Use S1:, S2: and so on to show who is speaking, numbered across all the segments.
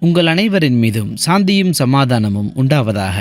S1: உங்கள் அனைவரின் மீதும் சாந்தியும் சமாதானமும் உண்டாவதாக.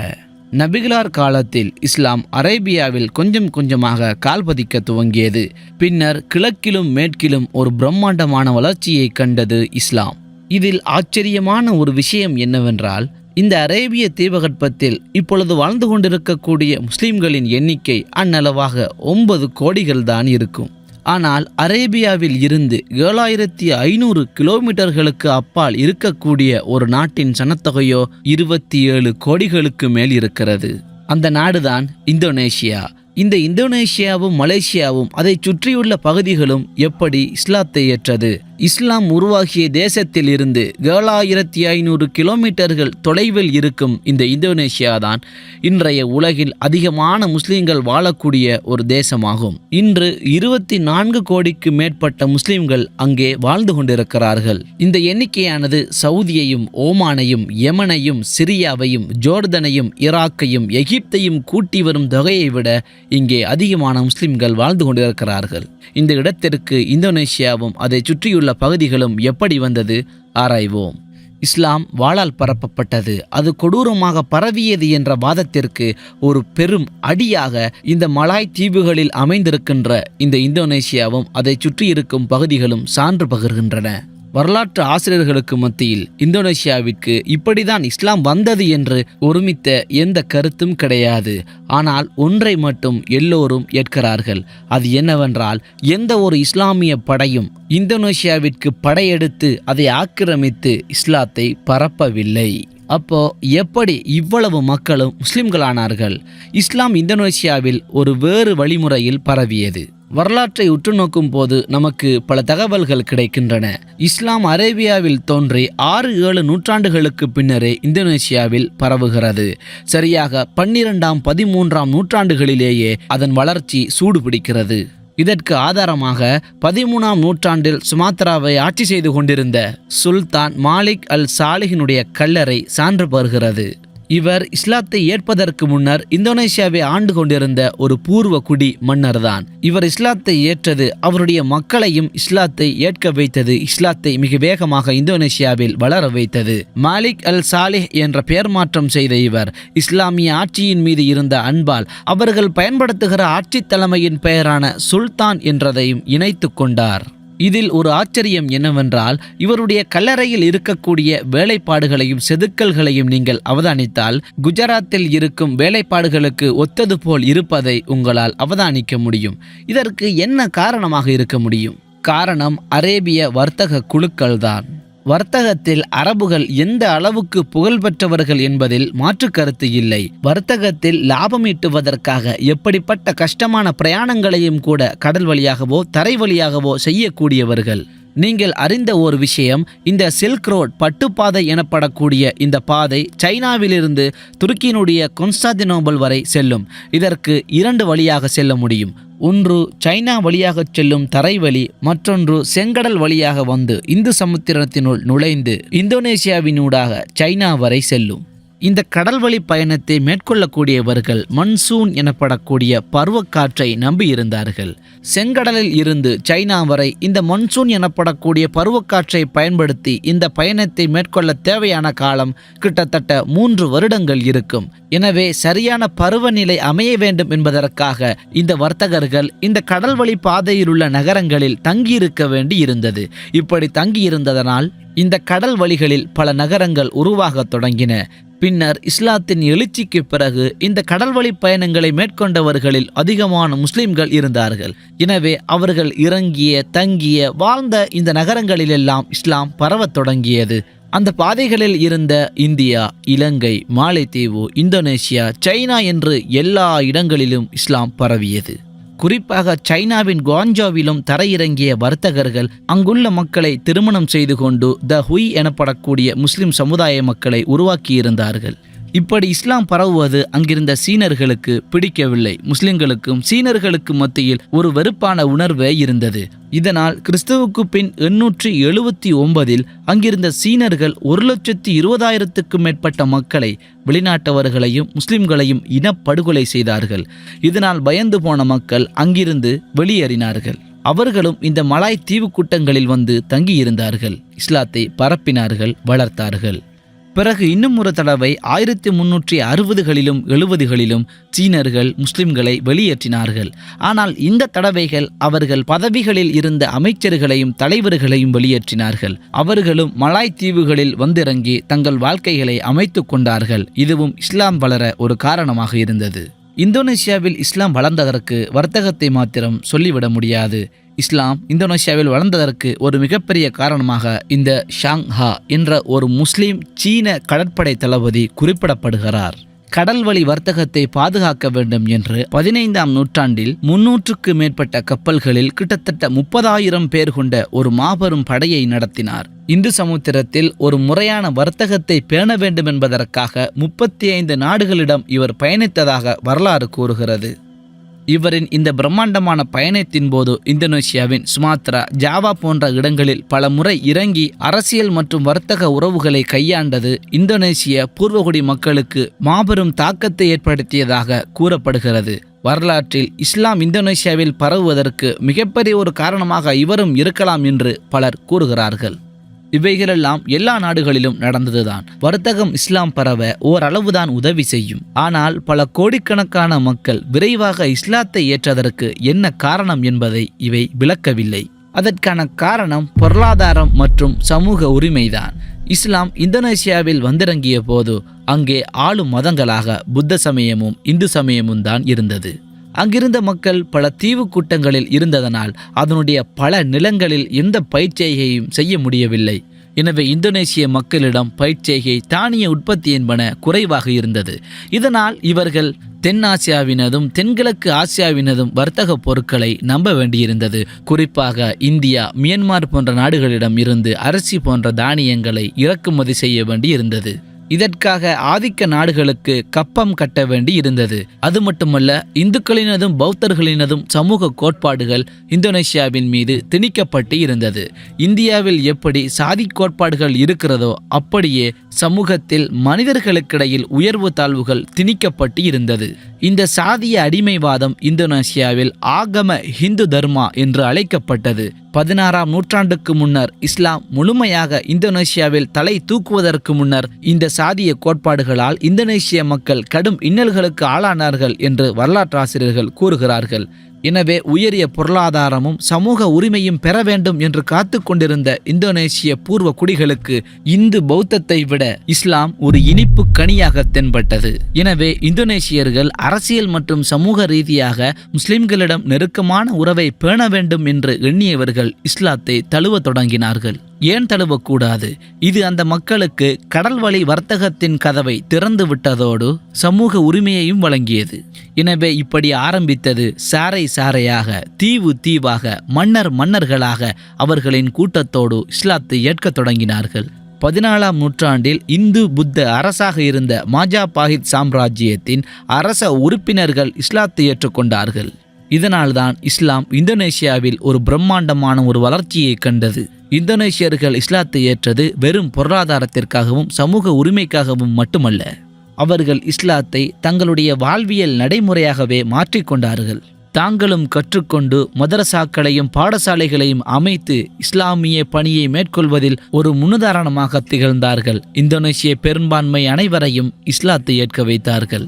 S1: நபிகளார் காலத்தில் இஸ்லாம் அரேபியாவில் கொஞ்சம் கொஞ்சமாக கால்பதிக்க துவங்கியது. பின்னர் கிழக்கிலும் மேற்கிலும் ஒரு பிரம்மாண்டமான வளர்ச்சியை கண்டது இஸ்லாம். இதில் ஆச்சரியமான ஒரு விஷயம் என்னவென்றால், இந்த அரேபிய தீபகற்பத்தில் இப்பொழுது வாழ்ந்து கொண்டிருக்கக்கூடிய முஸ்லிம்களின் எண்ணிக்கை அந்நளவாக 9 கோடிகள் தான் இருக்கும். ஆனால் அரேபியாவில் இருந்து 7500 கிலோமீட்டர்களுக்கு அப்பால் இருக்கக்கூடிய ஒரு நாட்டின் சனத்தொகையோ 27 கோடிகளுக்கு மேல் இருக்கிறது. அந்த நாடுதான் இந்தோனேஷியா. இந்த இந்தோனேஷியாவும் மலேசியாவும் அதை சுற்றியுள்ள பகுதிகளும் எப்படி இஸ்லாத்தை ஏற்றது? இஸ்லாம் உருவாகிய தேசத்தில் இருந்து 7500 கிலோமீட்டர்கள் தொலைவில் இருக்கும் இந்த இந்தோனேஷியா தான் இன்றைய உலகில் அதிகமான முஸ்லிம்கள் வாழக்கூடிய ஒரு தேசமாகும். இன்று 24 கோடிக்கு மேற்பட்ட முஸ்லிம்கள் அங்கே வாழ்ந்து கொண்டிருக்கிறார்கள். இந்த எண்ணிக்கையானது சவுதியையும், ஓமானையும், யெமனையும், சிரியாவையும், ஜோர்தனையும், ஈராக்கையும், எகிப்தையும் கூட்டி வரும் தொகையை விட இங்கே அதிகமான முஸ்லிம்கள் வாழ்ந்து கொண்டிருக்கிறார்கள். இந்த இடத்திற்கு இந்தோனேஷியாவும் அதை சுற்றியுள்ள பகுதிகளும் எப்படி வந்தது? ஆராய்வோம். இஸ்லாம் வாளால் பரப்பப்பட்டது, அது கொடூரமாக பரவியது என்ற வாதத்திற்கு ஒரு பெரும் அடியாக இந்த மலாய் தீவுகளில் அமைந்திருக்கின்ற இந்த இந்தோனேஷியாவும் அதை சுற்றியிருக்கும் பகுதிகளும் சான்று பகிர்கின்றன. வரலாற்று ஆசிரியர்களுக்கு மத்தியில் இந்தோனேஷியாவிற்கு இப்படிதான் இஸ்லாம் வந்தது என்று ஒருமித்த எந்த கருத்தும் கிடையாது. ஆனால் ஒன்றை மட்டும் எல்லோரும் ஏற்கிறார்கள். அது என்னவென்றால், எந்த ஒரு இஸ்லாமிய படையும் இந்தோனேஷியாவிற்கு படையெடுத்து அதை ஆக்கிரமித்து இஸ்லாத்தை பரப்பவில்லை. அப்போ எப்படி இவ்வளவு மக்களும் முஸ்லிம்களானார்கள்? இஸ்லாம் இந்தோனேஷியாவில் ஒரு வேறு வழிமுறையில் பரவியது. வரலாற்றை உற்று நோக்கும் போது நமக்கு பல தகவல்கள் கிடைக்கின்றன. இஸ்லாம் அரேபியாவில் தோன்றி 6-7 நூற்றாண்டுகளுக்கு பின்னரே இந்தோனேஷியாவில் பரவுகிறது. சரியாக 12ஆம் 13ஆம் நூற்றாண்டுகளிலேயே அதன் வளர்ச்சி சூடுபிடிக்கிறது. இதற்கு ஆதாரமாக 13ஆம் நூற்றாண்டில் சுமாத்ராவை ஆட்சி செய்து கொண்டிருந்த சுல்தான் மாலிக் அல் சாலிஹினுடைய கல்லறை சான்று பருகிறது. இவர் இஸ்லாத்தை ஏற்பதற்கு முன்னர் இந்தோனேஷியாவை ஆண்டு கொண்டிருந்த ஒரு பூர்வ குடி மன்னர் தான். இவர் இஸ்லாத்தை ஏற்றது அவருடைய மக்களையும் இஸ்லாத்தை ஏற்க வைத்தது. இஸ்லாத்தை மிக வேகமாக இந்தோனேஷியாவில் வளர வைத்தது. மாலிக் அல் சாலிஹ் என்ற பெயர் மாற்றம் செய்த இவர் இஸ்லாமிய ஆட்சியின் மீது இருந்த அன்பால் அவர்கள் பயன்படுத்துகிற ஆட்சி தலைமையின் பெயரான சுல்தான் என்றதையும் இணைத்து கொண்டார். இதில் ஒரு ஆச்சரியம் என்னவென்றால், இவருடைய கல்லறையில் இருக்கக்கூடிய வேலைப்பாடுகளையும் செதுக்கல்களையும் நீங்கள் அவதானித்தால் குஜராத்தில் இருக்கும் வேலைப்பாடுகளுக்கு ஒத்தது போல் இருப்பதை உங்களால் அவதானிக்க முடியும். இதற்கு என்ன காரணமாக இருக்க முடியும்? காரணம் அரேபிய வர்த்தக குழுக்கள் தான். வர்த்தகத்தில் அரபுகள் எந்த அளவுக்கு புகழ் பெற்றவர்கள் என்பதில் மாற்று கருத்து இல்லை. வர்த்தகத்தில் லாபம் ஈட்டுவதற்காக எப்படிப்பட்ட கஷ்டமான பிரயாணங்களையும் கூட கடல் வழியாகவோ தரை வழியாகவோ செய்யக்கூடியவர்கள். நீங்கள் அறிந்த ஒரு விஷயம், இந்த சில்க் ரோட் பட்டுப்பாதை எனப்படக்கூடிய இந்த பாதை சைனாவிலிருந்து துருக்கியினுடைய கான்ஸ்டாந்தினோபிள் வரை செல்லும். இதற்கு 2 வழியாக செல்ல முடியும். ஒன்று சைனா வழியாக செல்லும் தரைவழி, மற்றொன்று செங்கடல் வழியாக வந்து இந்து சமுத்திரத்தினுள் நுழைந்து இந்தோனேஷியாவினூடாக சைனா வரை செல்லும். இந்த கடல்வழி பயணத்தை மேற்கொள்ளக்கூடியவர்கள் மன்சூன் எனப்படக்கூடிய பருவக்காற்றை நம்பியிருந்தார்கள். செங்கடலில் இருந்து சைனா வரை இந்த மன்சூன் எனப்படக்கூடிய பருவக்காற்றை பயன்படுத்தி இந்த பயணத்தை மேற்கொள்ள தேவையான காலம் கிட்டத்தட்ட 3 வருடங்கள் இருக்கும். எனவே சரியான பருவநிலை அமைய வேண்டும் என்பதற்காக இந்த வர்த்தகர்கள் இந்த கடல்வழி பாதையில் உள்ள நகரங்களில் தங்கியிருக்க வேண்டி இருந்தது. இப்படி தங்கியிருந்ததனால் இந்த கடல் வழிகளில் பல நகரங்கள் உருவாக தொடங்கின. பின்னர் இஸ்லாத்தின் எழுச்சிக்கு பிறகு இந்த கடல்வழி பயணங்களை மேற்கொண்டவர்களில் அதிகமான முஸ்லிம்கள் இருந்தார்கள். எனவே அவர்கள் இறங்கிய, தங்கிய, வாழ்ந்த இந்த நகரங்களிலெல்லாம் இஸ்லாம் பரவத் தொடங்கியது. அந்த பாதைகளில் இருந்த இந்தியா, இலங்கை, மாலைத்தீவு, இந்தோனேஷியா, சைனா என்று எல்லா இடங்களிலும் இஸ்லாம் பரவியது. குறிப்பாக சைனாவின் குவாங்ஜோவிலும் தரையிறங்கிய வர்த்தகர்கள் அங்குள்ள மக்களை திருமணம் செய்து கொண்டு த ஹுய் எனப்படக்கூடிய முஸ்லிம் சமுதாய மக்களை உருவாக்கியிருந்தார்கள். இப்படி இஸ்லாம் பரவுவது அங்கிருந்த சீனர்களுக்கு பிடிக்கவில்லை. முஸ்லிம்களுக்கும் சீனர்களுக்கு மத்தியில் ஒரு வெறுப்பான உணர்வே இருந்தது. இதனால் கிறிஸ்துவுக்கு பின் 879 அங்கிருந்த சீனர்கள் 1,20,000க்கும் மேற்பட்ட மக்களை, வெளிநாட்டவர்களையும் முஸ்லிம்களையும் இனப்படுகொலை செய்தார்கள். இதனால் பயந்து போன மக்கள் அங்கிருந்து வெளியேறினார்கள். அவர்களும் இந்த மலாய் தீவு கூட்டங்களில் வந்து தங்கியிருந்தார்கள். இஸ்லாத்தை பரப்பினார்கள், வளர்த்தார்கள். பிறகு இன்னும் ஒரு தடவை 1360களிலும் 70களிலும் சீனர்கள் முஸ்லிம்களை வெளியேற்றினார்கள். ஆனால் இந்த தடவைகள் அவர்கள் பதவிகளில் இருந்த அமைச்சர்களையும் தலைவர்களையும் வெளியேற்றினார்கள். அவர்களும் மலாய் தீவுகளில் வந்திறங்கி தங்கள் வாழ்க்கைகளை அமைத்து கொண்டார்கள். இதுவும் இஸ்லாம் வளர ஒரு காரணமாக இருந்தது. இந்தோனேசியாவில் இஸ்லாம் வளர்ந்ததற்கு வர்த்தகத்தை மாத்திரம் சொல்லிவிட முடியாது. இஸ்லாம் இந்தோனேசியாவில் வளர்ந்ததற்கு ஒரு மிகப்பெரிய காரணமாக இந்த ஷாங் ஹா என்ற ஒரு முஸ்லிம் சீன கடற்படை தளபதி குறிப்பிடப்படுகிறார். கடல் வழி வர்த்தகத்தை பாதுகாக்க வேண்டும் என்று 15ஆம் நூற்றாண்டில் 300க்கு மேற்பட்ட கப்பல்களில் கிட்டத்தட்ட 30,000 பேர் கொண்ட ஒரு மாபெரும் படையை நடத்தினார். இந்து சமுத்திரத்தில் ஒரு முறையான வர்த்தகத்தை பேண வேண்டும் என்பதற்காக 35 நாடுகளிடம் இவர் பயணித்ததாக வரலாறு கூறுகிறது. இவரின் இந்த பிரம்மாண்டமான பயணத்தின் போது இந்தோனேசியாவின் சுமாத்ரா, ஜாவா போன்ற இடங்களில் பல முறை இறங்கி அரசியல் மற்றும் வர்த்தக உறவுகளை கையாண்டது இந்தோனேசிய பூர்வகுடி மக்களுக்கு மாபெரும் தாக்கத்தை ஏற்படுத்தியதாக கூறப்படுகிறது. வரலாற்றில் இஸ்லாம் இந்தோனேசியாவில் பரவுவதற்கு மிகப்பெரிய ஒரு காரணமாக இவரும் இருக்கலாம் என்று பலர் கூறுகிறார்கள். இவைகளெல்லாம் எல்லா நாடுகளிலும் நடந்ததுதான். வர்த்தகம் இஸ்லாம் பரவ ஓரளவுதான் உதவி செய்யும். ஆனால் பல கோடிக்கணக்கான மக்கள் விரைவாக இஸ்லாத்தை ஏற்றதற்கு என்ன காரணம் என்பதை இவை விளக்கவில்லை. அதற்கான காரணம் பொருளாதாரம் மற்றும் சமூக உரிமைதான். இஸ்லாம் இந்தோனேசியாவில் வந்திறங்கிய போது அங்கே ஆளும் மதங்களாக புத்த சமயமும் இந்து சமயமும் தான் இருந்தது. அங்கிருந்த மக்கள் பல தீவு கூட்டங்களில் இருந்ததனால் அதனுடைய பல நிலங்களில் எந்த பயிர்ச்செய்கையும் செய்ய முடியவில்லை. எனவே இந்தோனேசிய மக்களிடம் பயிர்ச்செய்கை, தானிய உற்பத்தி என்பன குறைவாக இருந்தது. இதனால் இவர்கள் தென்னாசியாவினதும் தென்கிழக்கு ஆசியாவினதும் வர்த்தக பொருட்களை நம்ப வேண்டியிருந்தது. குறிப்பாக இந்தியா, மியான்மர் போன்ற நாடுகளிடம் இருந்து அரிசி போன்ற தானியங்களை இறக்குமதி செய்ய வேண்டியிருந்தது. இதற்காக ஆதிக்க நாடுகளுக்கு கப்பம் கட்ட வேண்டி இருந்தது. அது மட்டுமல்ல, இந்துக்களினதும் பௌத்தர்களினதும் சமூக கோட்பாடுகள் இந்தோனேசியாவின் மீது திணிக்கப்பட்டு இருந்தது. இந்தியாவில் எப்படி சாதி கோட்பாடுகள் இருக்கிறதோ அப்படியே சமூகத்தில் மனிதர்களுக்கிடையில் உயர்வு தாழ்வுகள் திணிக்கப்பட்டு இருந்தது. இந்த சாதிய அடிமைவாதம் இந்தோனேசியாவில் ஆகம ஹிந்து தர்மா என்று அழைக்கப்பட்டது. 16ஆம் நூற்றாண்டுக்கு முன்னர் இஸ்லாம் முழுமையாக இந்தோனேசியாவில் தலை தூக்குவதற்கு முன்னர் இந்த சாதிய கோட்பாடுகளால் இந்தோனேசிய மக்கள் கடும் இன்னல்களுக்கு ஆளானார்கள் என்று வரலாற்றாசிரியர்கள் கூறுகிறார்கள். எனவே உயரிய பொருளாதாரமும் சமூக உரிமையும் பெற வேண்டும் என்று காத்து கொண்டிருந்த இந்தோனேசிய பூர்வ குடிகளுக்கு இந்து பௌத்தத்தை விட இஸ்லாம் ஒரு இனிப்பு கனியாக தென்பட்டது. எனவே இந்தோனேசியர்கள் அரசியல் மற்றும் சமூக ரீதியாக முஸ்லிம்களிடம் நெருக்கமான உறவை பேண வேண்டும் என்று எண்ணியவர்கள் இஸ்லாத்தை தழுவ தொடங்கினார்கள். ஏன் தழுவக்கூடாது? இது அந்த மக்களுக்கு கடல் வழி வர்த்தகத்தின் கதவை திறந்து விட்டதோடு சமூக உரிமையையும் வழங்கியது. எனவே இப்படி ஆரம்பித்தது சாறை சாறையாக, தீவு தீவாக, மன்னர் மன்னர்களாக அவர்களின் கூட்டத்தோடு இஸ்லாத்தை ஏற்கத் தொடங்கினார்கள். 14ஆம் நூற்றாண்டில் இந்து புத்த அரசாக இருந்த மாஜாபாஹித் சாம்ராஜ்யத்தின் அரச உறுப்பினர்கள் இஸ்லாத்தை ஏற்றுக்கொண்டார்கள். இதனால்தான் இஸ்லாம் இந்தோனேசியாவில் ஒரு பிரம்மாண்டமான ஒரு வளர்ச்சியை கண்டது. இந்தோனேசியர்கள் இஸ்லாத்தை ஏற்றது வெறும் பொருளாதாரத்திற்காகவும் சமூக உரிமைக்காகவும் மட்டுமல்ல. அவர்கள் இஸ்லாத்தை தங்களுடைய வாழ்வியல் நடைமுறையாகவே மாற்றிக்கொண்டார்கள். தாங்களும் கற்றுக்கொண்டு மதரசாக்களையும் பாடசாலைகளையும் அமைத்து இஸ்லாமிய பணியை மேற்கொள்வதில் ஒரு முன்னுதாரணமாக திகழ்ந்தார்கள். இந்தோனேசிய பெரும்பான்மை அனைவரையும் இஸ்லாத்தை ஏற்க வைத்தார்கள்.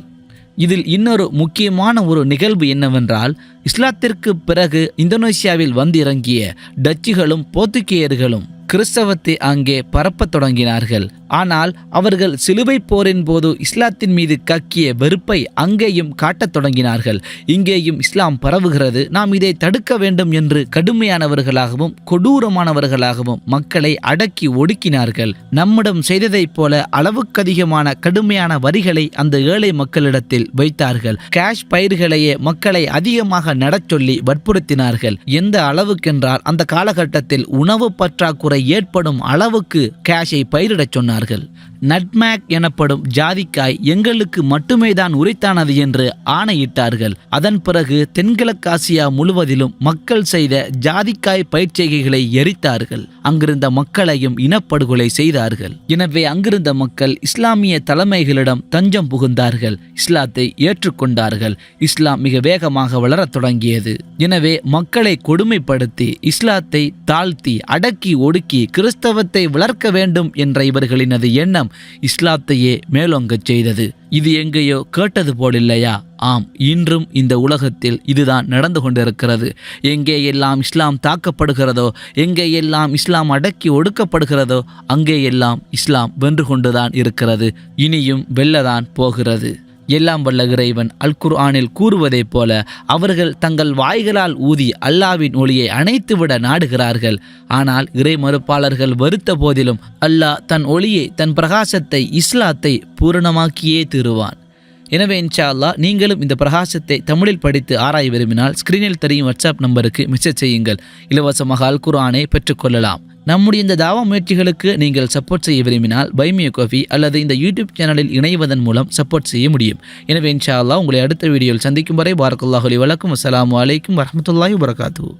S1: இதில் இன்னொரு முக்கியமான ஒரு நிகழ்வு என்னவென்றால், இஸ்லாத்திற்கு பிறகு இந்தோனேசியாவில் வந்திறங்கிய டச்சுகளும் போர்த்துகேயர்களும் கிறிஸ்தவத்தை அங்கே பரப்பத் தொடங்கினார்கள். ஆனால் அவர்கள் சிலுவை போரின் போது இஸ்லாத்தின் மீது கக்கிய வெறுப்பை அங்கேயும் காட்டத் தொடங்கினார்கள். இங்கேயும் இஸ்லாம் பரவுகிறது, நாம் இதை தடுக்க வேண்டும் என்று கடுமையானவர்களாகவும் கொடூரமானவர்களாகவும் மக்களை அடக்கி ஒடுக்கினார்கள். நம்மிடம் செய்ததைப் போல அளவுக்கதிகமான கடுமையான வரிகளை அந்த ஏழை மக்களிடத்தில் வைத்தார்கள். கேஷ் பயிர்களையே மக்களை அதிகமாக நடச் சொல்லி வற்புறுத்தினார்கள். எந்த அளவுக்கென்றால் அந்த காலகட்டத்தில் உணவு பற்றாக்குறை ஏற்படும் அளவுக்கு கேஷை பயிரிடச் சொன்னார்கள். நட்மேக் எனப்படும் ஜாதிக்காய் எங்களுக்கு மட்டுமே தான் உரித்தானது என்று ஆணையிட்டார்கள். அதன் பிறகு தென்கிழக்காசியா முழுவதிலும் மக்கள் செய்த ஜாதிக்காய் பயிர்ச்செய்கைகளை எரித்தார்கள். அங்கிருந்த மக்களையும் இனப்படுகொலை செய்தார்கள். எனவே அங்கிருந்த மக்கள் இஸ்லாமிய தலைமைகளிடம் தஞ்சம் புகுந்தார்கள். இஸ்லாத்தை ஏற்றுக்கொண்டார்கள். இஸ்லாம் மிக வேகமாக வளரத் தொடங்கியது. எனவே மக்களை கொடுமைப்படுத்தி இஸ்லாத்தை தாழ்த்தி அடக்கி ஒடுக்கி கிறிஸ்தவத்தை வளர்க்க வேண்டும் என்ற இவர்களினது எண்ணம் இஸ்லாத்தையே மேலோங்கச் செய்தது. இது எங்கேயோ கேட்டது போலில்லையா? ஆம், இன்றும் இந்த உலகத்தில் இதுதான் நடந்து கொண்டிருக்கிறது. எங்கே எல்லாம் இஸ்லாம் தாக்கப்படுகிறதோ, எங்கே எல்லாம் இஸ்லாம் அடக்கி ஒடுக்கப்படுகிறதோ, அங்கே எல்லாம் இஸ்லாம் வென்று கொண்டுதான் இருக்கிறது. இனியும் வெல்லதான் போகிறது. எல்லாம் வல்ல இறைவன் அல் குர்ஆனில் கூறுவதைப் போல அவர்கள் தங்கள் வாய்களால் ஊதி அல்லாவின் ஒளியை அணைத்துவிட நாடுகிறார்கள். ஆனால் இறை மறுப்பாளர்கள் வருத்த போதிலும் அல்லாஹ் தன் ஒளியை, தன் பிரகாசத்தை, இஸ்லாத்தை பூரணமாக்கியே தீருவான். எனவே இன்ஷா அல்லாஹ் நீங்களும் இந்த பிரகாசத்தை தமிழில் படித்து ஆராய விரும்பினால் ஸ்கிரீனில் தெரியும் வாட்ஸ்அப் நம்பருக்கு மெசேஜ் செய்யுங்கள். இலவசமாக அல் குர்ஆனை பெற்றுக்கொள்ளலாம். நம்முடைய இந்த தாவா முயற்சிகளுக்கு நீங்கள் சப்போர்ட் செய்ய விரும்பினால் பை மீ காஃபி அல்லது இந்த யூடியூப் சேனலில் இணைவதன் மூலம் சப்போர்ட் செய்ய முடியும். எனவே இன்ஷா அல்லாஹ் உங்களை அடுத்த வீடியோவில் சந்திக்கும் வரை பாரக்கல்லாஹு லி வலக்கும். அஸ்ஸலாமு அலைக்கும் வரஹ்மத்துல்லாஹி வபரகாத்துஹு.